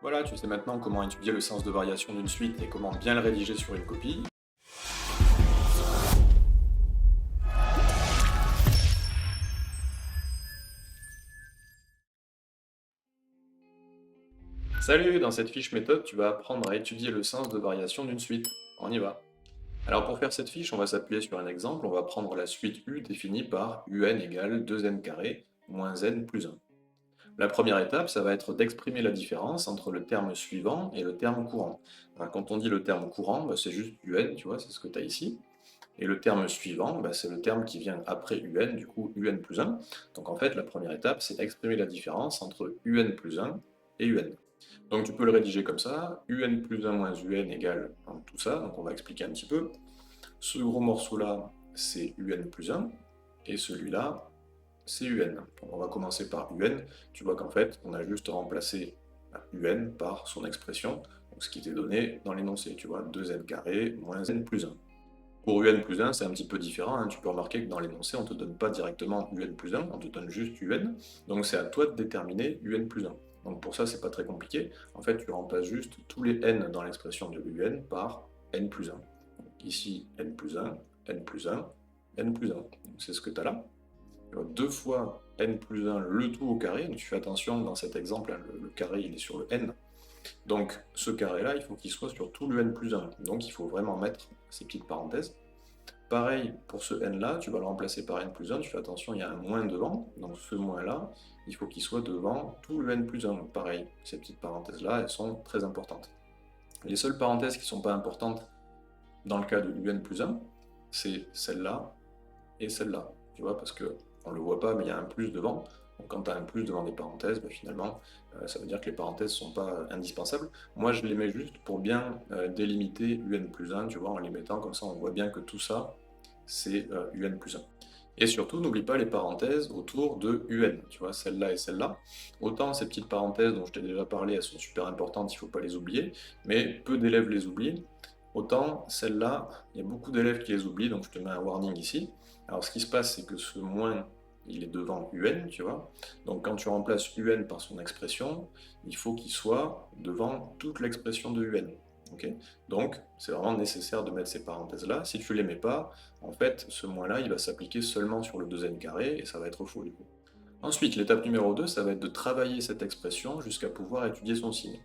Voilà, tu sais maintenant comment étudier le sens de variation d'une suite et comment bien le rédiger sur une copie. Salut, dans cette fiche méthode, tu vas apprendre à étudier le sens de variation d'une suite. On y va. Alors pour faire cette fiche, on va s'appuyer sur un exemple. On va prendre la suite U définie par UN égale 2n carré moins n plus 1. La première étape, ça va être d'exprimer la différence entre le terme suivant et le terme courant. Alors, quand on dit le terme courant, c'est juste UN, tu vois, c'est ce que tu as ici. Et le terme suivant, c'est le terme qui vient après UN, du coup UN plus 1. Donc en fait, la première étape, c'est exprimer la différence entre UN plus 1 et UN. Donc tu peux le rédiger comme ça, UN plus 1 moins UN égale tout ça, donc on va expliquer un petit peu. Ce gros morceau-là, c'est UN plus 1, et celui-là, c'est UN. Donc on va commencer par UN, tu vois qu'en fait, on a juste remplacé UN par son expression, donc ce qui était donné dans l'énoncé, tu vois, 2n carré moins n plus 1. Pour UN plus 1, c'est un petit peu différent, hein. Tu peux remarquer que dans l'énoncé, on ne te donne pas directement UN plus 1, on te donne juste UN, donc c'est à toi de déterminer UN plus 1. Donc pour ça, c'est pas très compliqué. En fait, tu remplaces juste tous les n dans l'expression de UN par n plus 1. Donc ici, n plus 1, n plus 1, n plus 1. C'est ce que tu as là. Tu as 2 fois n plus 1, le tout au carré. Donc tu fais attention, dans cet exemple, hein, le carré, il est sur le n. Donc ce carré-là, il faut qu'il soit sur tout le n plus 1. Donc il faut vraiment mettre ces petites parenthèses. Pareil, pour ce n-là, tu vas le remplacer par n plus 1, tu fais attention, il y a un moins devant, donc ce moins-là, il faut qu'il soit devant tout le n plus 1. Pareil, ces petites parenthèses-là, elles sont très importantes. Les seules parenthèses qui ne sont pas importantes dans le cas de un plus 1, c'est celle-là et celle-là. Tu vois, parce qu'on ne le voit pas, mais il y a un plus devant. Donc quand tu as un plus devant des parenthèses, finalement, ça veut dire que les parenthèses ne sont pas indispensables. Moi, je les mets juste pour bien délimiter un plus 1, tu vois, en les mettant comme ça, on voit bien que tout ça, c'est un plus 1. Et surtout, n'oublie pas les parenthèses autour de un, tu vois, celle-là et celle-là. Autant ces petites parenthèses dont je t'ai déjà parlé, elles sont super importantes, il ne faut pas les oublier, mais peu d'élèves les oublient. Autant celle-là, il y a beaucoup d'élèves qui les oublient, donc je te mets un warning ici. Alors ce qui se passe, c'est que ce moins, il est devant UN, tu vois. Donc quand tu remplaces UN par son expression, il faut qu'il soit devant toute l'expression de UN. Okay, donc c'est vraiment nécessaire de mettre ces parenthèses-là. Si tu ne les mets pas, en fait, ce moins-là, il va s'appliquer seulement sur le 2n carré, et ça va être faux du coup. Ensuite, l'étape numéro 2, ça va être de travailler cette expression jusqu'à pouvoir étudier son signe.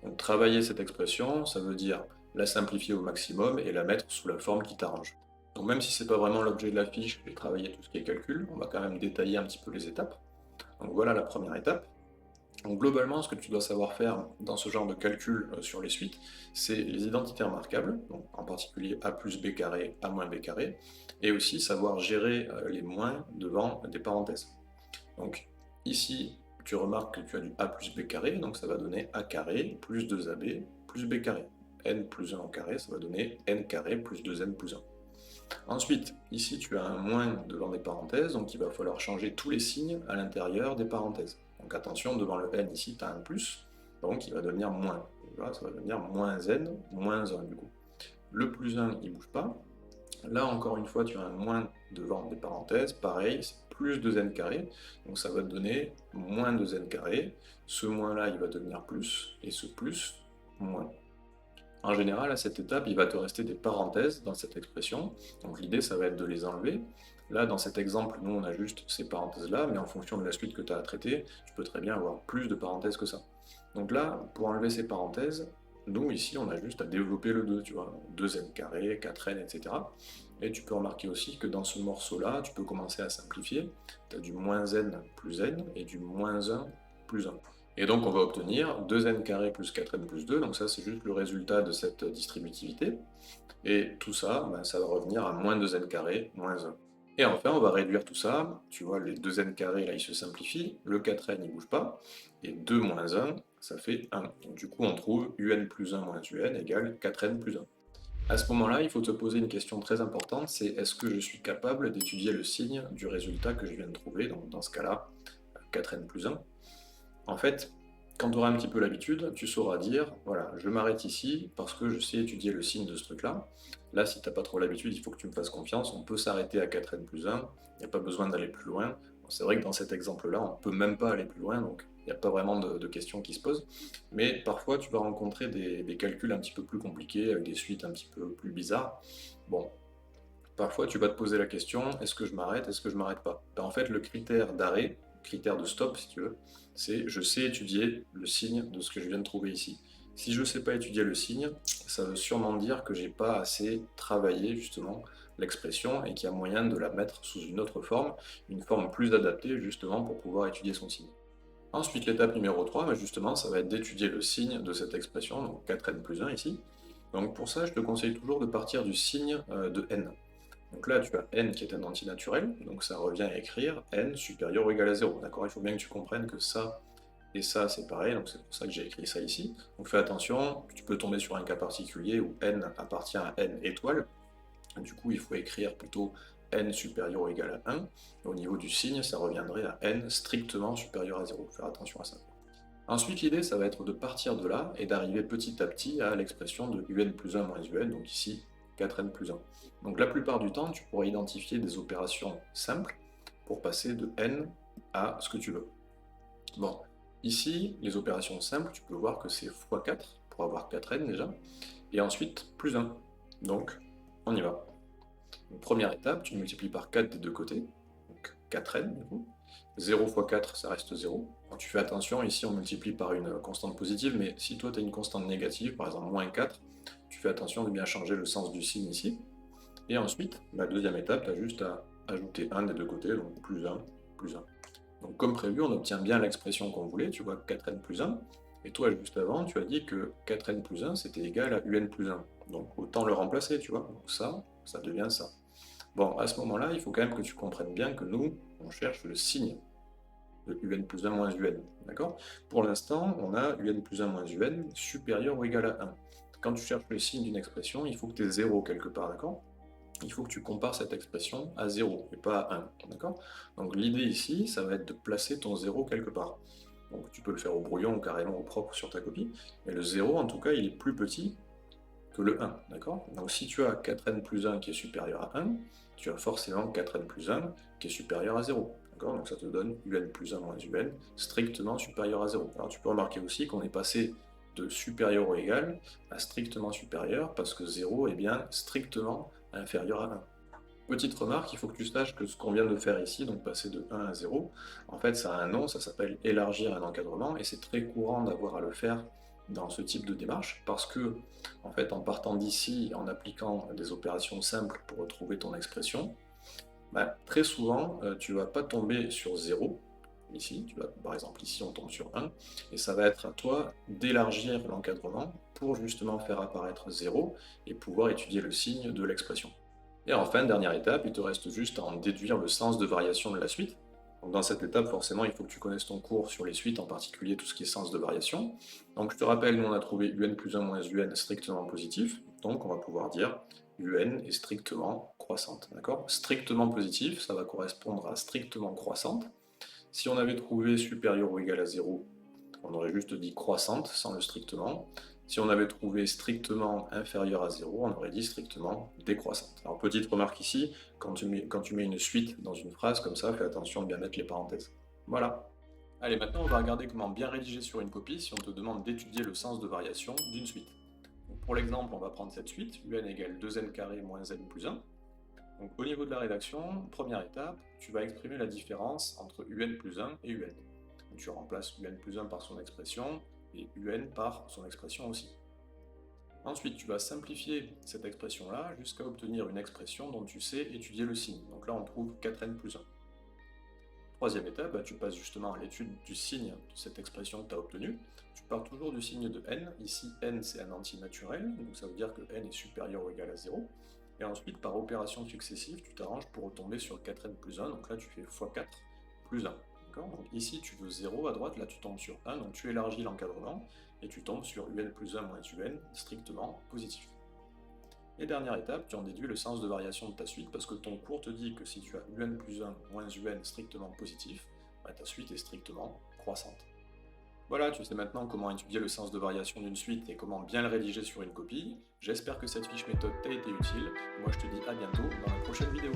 Donc travailler cette expression, ça veut dire la simplifier au maximum et la mettre sous la forme qui t'arrange. Donc même si ce n'est pas vraiment l'objet de la fiche et travailler tout ce qui est calcul, on va quand même détailler un petit peu les étapes. Donc voilà la première étape. Donc globalement, ce que tu dois savoir faire dans ce genre de calcul sur les suites, c'est les identités remarquables, donc en particulier a plus b carré, a moins b carré, et aussi savoir gérer les moins devant des parenthèses. Donc ici, tu remarques que tu as du a plus b carré, donc ça va donner a carré plus 2ab plus b carré. N plus 1 au carré, ça va donner n carré plus 2n plus 1. Ensuite, ici tu as un moins devant des parenthèses, donc il va falloir changer tous les signes à l'intérieur des parenthèses. Donc attention, devant le n ici, tu as un plus, donc il va devenir moins. Là, ça va devenir moins n, moins 1 du coup. Le plus 1, il ne bouge pas. Là, encore une fois, tu as un moins devant des parenthèses, pareil, c'est plus 2n carré, donc ça va te donner moins 2n carré. Ce moins-là, il va devenir plus, et ce plus, moins. En général, à cette étape, il va te rester des parenthèses dans cette expression, donc l'idée, ça va être de les enlever. Là, dans cet exemple, nous, on a juste ces parenthèses-là, mais en fonction de la suite que tu as à traiter, tu peux très bien avoir plus de parenthèses que ça. Donc là, pour enlever ces parenthèses, nous, ici, on a juste à développer le 2, tu vois, 2n carré, 4n, etc. Et tu peux remarquer aussi que dans ce morceau-là, tu peux commencer à simplifier. Tu as du moins n plus n et du moins 1 plus 1. Et donc on va obtenir 2n carré plus 4n plus 2, donc ça c'est juste le résultat de cette distributivité. Et tout ça, ça va revenir à moins 2n carré, moins 1. Et enfin, on va réduire tout ça. Tu vois, les 2n carrés, là, ils se simplifient. Le 4n, il ne bouge pas. Et 2 moins 1, ça fait 1. Donc, du coup, on trouve un plus 1 moins un égale 4n plus 1. À ce moment-là, il faut te poser une question très importante, c'est est-ce que je suis capable d'étudier le signe du résultat que je viens de trouver, donc dans ce cas-là, 4n plus 1. En fait, quand tu auras un petit peu l'habitude, tu sauras dire, voilà, je m'arrête ici parce que je sais étudier le signe de ce truc-là. Là, si tu n'as pas trop l'habitude, il faut que tu me fasses confiance, on peut s'arrêter à 4n plus 1, il n'y a pas besoin d'aller plus loin. C'est vrai que dans cet exemple-là, on ne peut même pas aller plus loin, donc il n'y a pas vraiment de questions qui se posent. Mais parfois, tu vas rencontrer des calculs un petit peu plus compliqués, avec des suites un petit peu plus bizarres. Bon, parfois, tu vas te poser la question, est-ce que je m'arrête, est-ce que je m'arrête pas? Ben, en fait, le critère d'arrêt, critère de stop, si tu veux, c'est je sais étudier le signe de ce que je viens de trouver ici. Si je ne sais pas étudier le signe, ça veut sûrement dire que j'ai pas assez travaillé justement l'expression et qu'il y a moyen de la mettre sous une forme plus adaptée justement pour pouvoir étudier son signe. Ensuite, l'étape numéro 3, ben justement, ça va être d'étudier le signe de cette expression, donc 4n plus 1 ici. Donc pour ça, je te conseille toujours de partir du signe de n. Donc là, tu as n qui est un antinaturel, donc ça revient à écrire n supérieur ou égal à 0. D'accord? Il faut bien que tu comprennes que ça et ça, c'est pareil, donc c'est pour ça que j'ai écrit ça ici. Donc fais attention, tu peux tomber sur un cas particulier où n appartient à n étoile. Du coup, il faut écrire plutôt n supérieur ou égal à 1. Au niveau du signe, ça reviendrait à n strictement supérieur à 0. Faire attention à ça. Ensuite, l'idée, ça va être de partir de là et d'arriver petit à petit à l'expression de un plus 1 moins un, donc ici 4n plus 1. Donc la plupart du temps, tu pourras identifier des opérations simples pour passer de n à ce que tu veux. Bon, ici, les opérations simples, tu peux voir que c'est x4 pour avoir 4n déjà, et ensuite plus 1. Donc, on y va. Donc, première étape, tu multiplies par 4 des deux côtés, donc 4n du coup. 0 fois 4, ça reste 0. Alors, tu fais attention, ici on multiplie par une constante positive, mais si toi tu as une constante négative, par exemple moins 4, tu fais attention de bien changer le sens du signe ici. Et ensuite, la deuxième étape, tu as juste à ajouter 1 des deux côtés, donc plus 1, plus 1. Donc comme prévu, on obtient bien l'expression qu'on voulait, tu vois, 4n plus 1. Et toi, juste avant, tu as dit que 4n plus 1, c'était égal à un plus 1. Donc autant le remplacer, tu vois. Donc ça devient ça. Bon, à ce moment-là, il faut quand même que tu comprennes bien que nous, on cherche le signe de un plus 1 moins un. D'accord? Pour l'instant, on a un plus 1 moins un supérieur ou égal à 1. Quand tu cherches le signe d'une expression, il faut que tu aies 0 quelque part, d'accord? Il faut que tu compares cette expression à 0 et pas à 1, d'accord? Donc l'idée ici, ça va être de placer ton 0 quelque part. Donc tu peux le faire au brouillon ou carrément au propre sur ta copie, mais le 0 en tout cas, il est plus petit que le 1, d'accord? Donc si tu as 4n plus 1 qui est supérieur à 1, tu as forcément 4n plus 1 qui est supérieur à 0. Donc ça te donne un plus 1 moins un strictement supérieur à 0. Alors tu peux remarquer aussi qu'on est passé de supérieur ou égal à strictement supérieur parce que 0 est bien strictement inférieur à 1. Petite remarque, il faut que tu saches que ce qu'on vient de faire ici, donc passer de 1 à 0, en fait ça a un nom, ça s'appelle élargir un encadrement, et c'est très courant d'avoir à le faire dans ce type de démarche, parce que, en fait, en partant d'ici, en appliquant des opérations simples pour retrouver ton expression, bah, très souvent, tu ne vas pas tomber sur 0, ici, par exemple ici on tombe sur 1, et ça va être à toi d'élargir l'encadrement pour justement faire apparaître 0 et pouvoir étudier le signe de l'expression. Et enfin, dernière étape, il te reste juste à en déduire le sens de variation de la suite. Donc dans cette étape, forcément, il faut que tu connaisses ton cours sur les suites, en particulier tout ce qui est sens de variation. Donc je te rappelle, nous on a trouvé un plus 1 moins un strictement positif, donc on va pouvoir dire un est strictement croissante, d'accord? Strictement positif, ça va correspondre à strictement croissante. Si on avait trouvé supérieur ou égal à 0, on aurait juste dit croissante sans le strictement. Si on avait trouvé strictement inférieur à 0, on aurait dit strictement décroissante. Alors petite remarque ici, quand tu mets une suite dans une phrase comme ça, fais attention de bien mettre les parenthèses. Voilà. Allez, maintenant on va regarder comment bien rédiger sur une copie si on te demande d'étudier le sens de variation d'une suite. Donc, pour l'exemple, on va prendre cette suite, un égale 2n carré moins n plus 1. Donc au niveau de la rédaction, première étape, tu vas exprimer la différence entre un plus 1 et un. Donc, tu remplaces un plus 1 par son expression et un par son expression aussi. Ensuite, tu vas simplifier cette expression-là jusqu'à obtenir une expression dont tu sais étudier le signe. Donc là, on trouve 4n plus 1. Troisième étape, bah, tu passes justement à l'étude du signe de cette expression que tu as obtenue. Tu pars toujours du signe de n. Ici, n, c'est un antinaturel, donc ça veut dire que n est supérieur ou égal à 0. Et ensuite, par opération successive, tu t'arranges pour retomber sur 4n plus 1. Donc là, tu fais x4 plus 1. Donc ici, tu veux 0 à droite, là tu tombes sur 1, donc tu élargis l'encadrement, et tu tombes sur un plus 1 moins un, strictement positif. Et dernière étape, tu en déduis le sens de variation de ta suite, parce que ton cours te dit que si tu as un plus 1 moins un strictement positif, bah, ta suite est strictement croissante. Voilà, tu sais maintenant comment étudier le sens de variation d'une suite et comment bien le rédiger sur une copie. J'espère que cette fiche méthode t'a été utile. Moi je te dis à bientôt dans la prochaine vidéo.